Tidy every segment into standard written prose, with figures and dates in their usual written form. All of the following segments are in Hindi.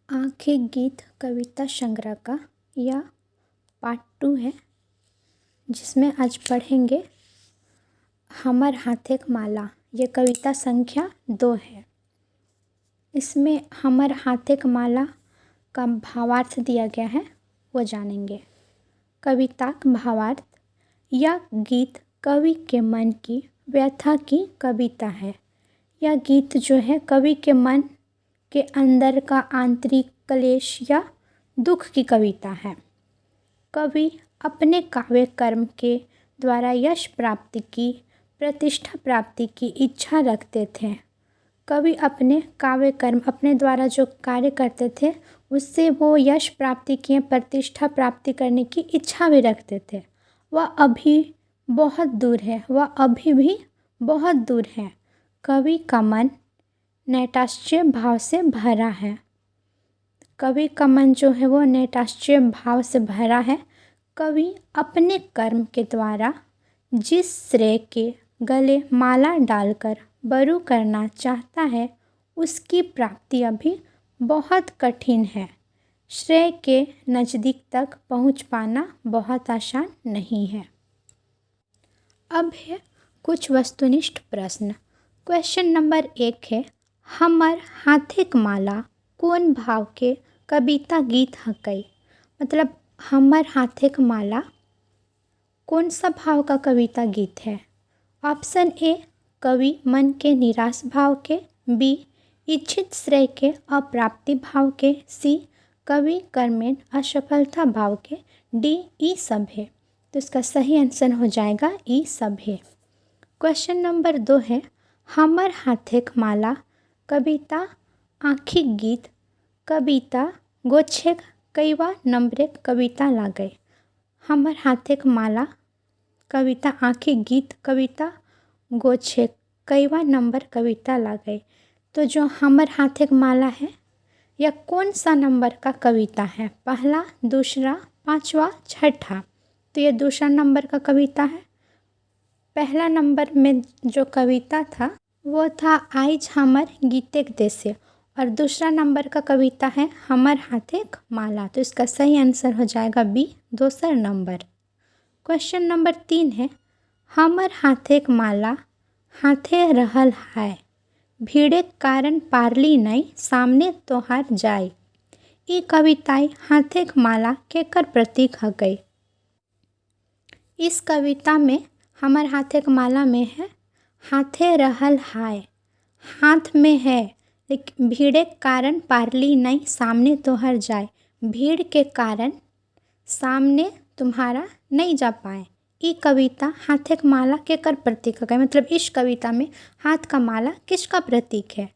आंखें गीत कविता संग्रह का यह पार्ट 2 है, जिसमें आज पढ़ेंगे हमर हाथेक माला। ये कविता संख्या 2 है। इसमें हमर हाथेक माला का भावार्थ दिया गया है, वो जानेंगे। कविता का भावार्थ: यह गीत कवि के मन की व्यथा की कविता है। यह गीत जो है कवि के मन के अंदर का आंतरिक क्लेश या दुख की कविता है। कवि अपने काव्य कर्म के द्वारा यश प्राप्ति की, प्रतिष्ठा प्राप्ति की इच्छा रखते थे। कवि अपने काव्य कर्म, अपने द्वारा जो कार्य करते थे उससे वो यश प्राप्ति की, प्रतिष्ठा प्राप्ति करने की इच्छा भी रखते थे। वह अभी बहुत दूर है, वह अभी भी बहुत दूर है। कवि का मन नैराश्य भाव से भरा है। कवि का मन जो है वो नैराश्य भाव से भरा है। कवि अपने कर्म के द्वारा जिस श्रेय के गले माला डालकर बरू करना चाहता है उसकी प्राप्ति अभी बहुत कठिन है। श्रेय के नज़दीक तक पहुंच पाना बहुत आसान नहीं है। अब है कुछ वस्तुनिष्ठ प्रश्न। क्वेश्चन नंबर 1 है, हमर हाथेक माला कौन भाव के कविता गीत हकै? मतलब हमर हाथेक माला कौन सा भाव का कविता गीत है? ऑप्शन ए, कवि मन के निराश भाव के, बी, इच्छित श्रेय के अप्राप्ति भाव के, सी, कवि कर्मेन असफलता भाव के, डी, ई सब है। तो इसका सही आंसर हो जाएगा ई सब है। क्वेश्चन नंबर 2 है, हमर हाथेक माला कविता आँखिक गीत कविता गोछेक कईवा नंबरेक कविता लागे? हमर हाथेक माला कविता आँखिक गीत कविता गोछेक कईवा नंबर कविता लागे? तो जो हमर हाथेक माला है यह कौन सा नंबर का कविता है? पहला, दूसरा, पांचवा, छठा? तो यह दूसरा नंबर का कविता है। पहला नंबर में जो कविता था वो था आइज हमर गीतेक देसे, और दूसरा नंबर का कविता है हमर हाथेक माला। तो इसका सही आंसर हो जाएगा बी, दूसरा नंबर। क्वेश्चन नंबर 3 है, हमर हाथेक माला हाथे रहल है, भीड़े कारण पारली नहीं, सामने तोहार जाए। ई कविताएं हाथेक माला केकर प्रतीक हकै? इस कविता में हमर हाथेक माला में है हाथे रहल है, हाथ में है, लेकिन भीड़े कारण पारली नहीं, सामने तोहर जाए। भीड़ के कारण सामने तुम्हारा नहीं जा पाए। ये कविता हाथेक माला केकर प्रतीक है? मतलब इस कविता में हाथ का माला किसका प्रतीक है?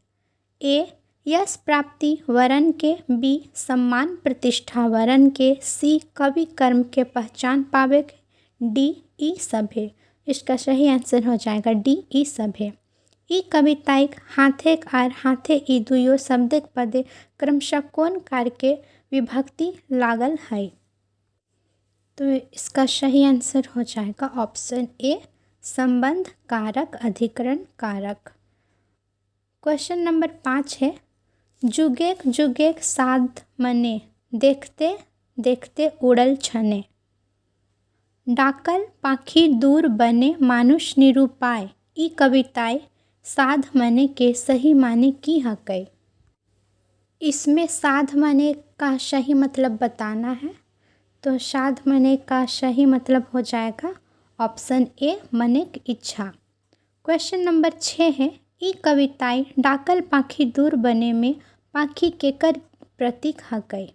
ए, यश प्राप्ति वरन के, बी, सम्मान प्रतिष्ठा वरन के, सी, कवि कर्म के पहचान पावे के, डी, ई सब है। इसका सही आंसर हो जाएगा डी, ई सब है। ई कविताएं हाथेक आर हाथे ई दुयो शब्दक पदे क्रमशः कौन कार्य के विभक्ति लागल है? तो इसका सही आंसर हो जाएगा ऑप्शन ए, संबंध कारक अधिकरण कारक। क्वेश्चन नंबर 5 है, जुगेक जुगेक साध मने, देखते देखते उड़ल छने, डाकल पाखी दूर बने मानुष निरूपाय। ई कविताएं साध मने के सही माने की हकै? इसमें साध मने का सही मतलब बताना है। तो साध मने का सही मतलब हो जाएगा ऑप्शन ए, मने की इच्छा। क्वेश्चन नंबर 6 है, ई कविताएं डाकल पाखी दूर बने में पाखी केकर प्रतीक हकै?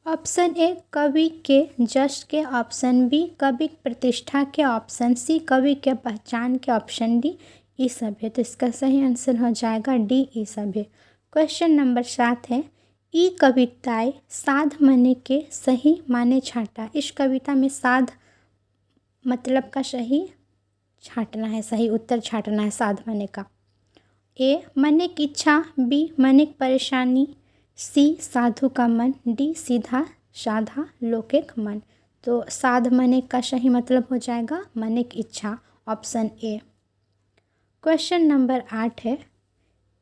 ऑप्शन ए, कवि के जश के, ऑप्शन बी, कवि प्रतिष्ठा के, ऑप्शन सी, कवि के पहचान के, ऑप्शन डी, ई सब है। तो इसका सही आंसर हो जाएगा डी, ई सब है। क्वेश्चन नंबर 7 है, ई कविताएं साध मने के सही माने छाटा। इस कविता में साध मतलब का सही छाटना है, सही उत्तर छाटना है साध मने का। ए, मने की इच्छा, बी, मने की परेशानी, सी, साधु का मन, डी, सीधा साधा लोकेक मन। तो साध मने का सही मतलब हो जाएगा मने की इच्छा, ऑप्शन ए। क्वेश्चन नंबर 8 है,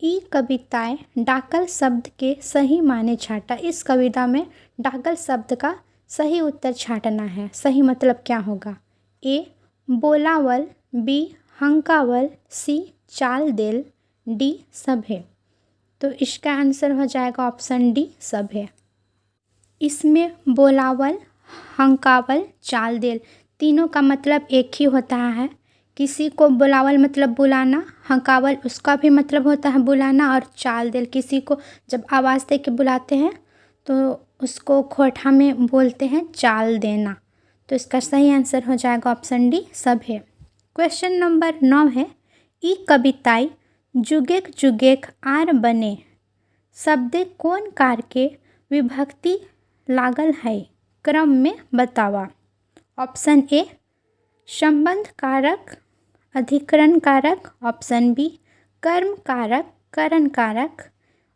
ई कविताएं डाकल शब्द के सही माने छाटा। इस कविता में डाकल शब्द का सही उत्तर छाटना है। सही मतलब क्या होगा? ए बोलावल, बी हंकावल, सी चाल देल, डी सभे। तो इसका आंसर हो जाएगा ऑप्शन डी सभे। इसमें बोलावल, हंकावल, चाल देल तीनों का मतलब एक ही होता है। किसी को बुलावल मतलब बुलाना, हंकावल उसका भी मतलब होता है बुलाना, और चाल देल किसी को जब आवाज़ दे के बुलाते हैं तो उसको खोटा में बोलते हैं चाल देना। तो इसका सही आंसर हो जाएगा ऑप्शन डी सभे। क्वेश्चन नंबर 9 है, ई कविताई जुगेक जुगेक आर बने शब्दे कौन कार के विभक्ति लागल है, क्रम में बतावा। ऑप्शन ए संबंध कारक, अधिकरण कारक, ऑप्शन बी कर्म कारक, करण कारक,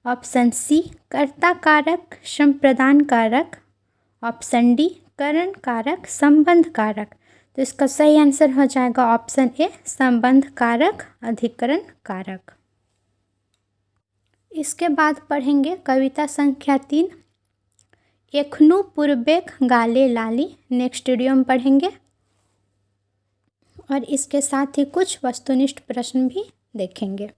ऑप्शन सी कर्ता कारक, संप्रदान कारक, ऑप्शन डी करण कारक, संबंध कारक। तो इसका सही आंसर हो जाएगा ऑप्शन ए संबंध कारक, अधिकरण कारक। इसके बाद पढ़ेंगे कविता संख्या 3, एखनु पूर्वेक गाले लाली। नेक्स्ट वीडियो में पढ़ेंगे और इसके साथ ही कुछ वस्तुनिष्ठ प्रश्न भी देखेंगे।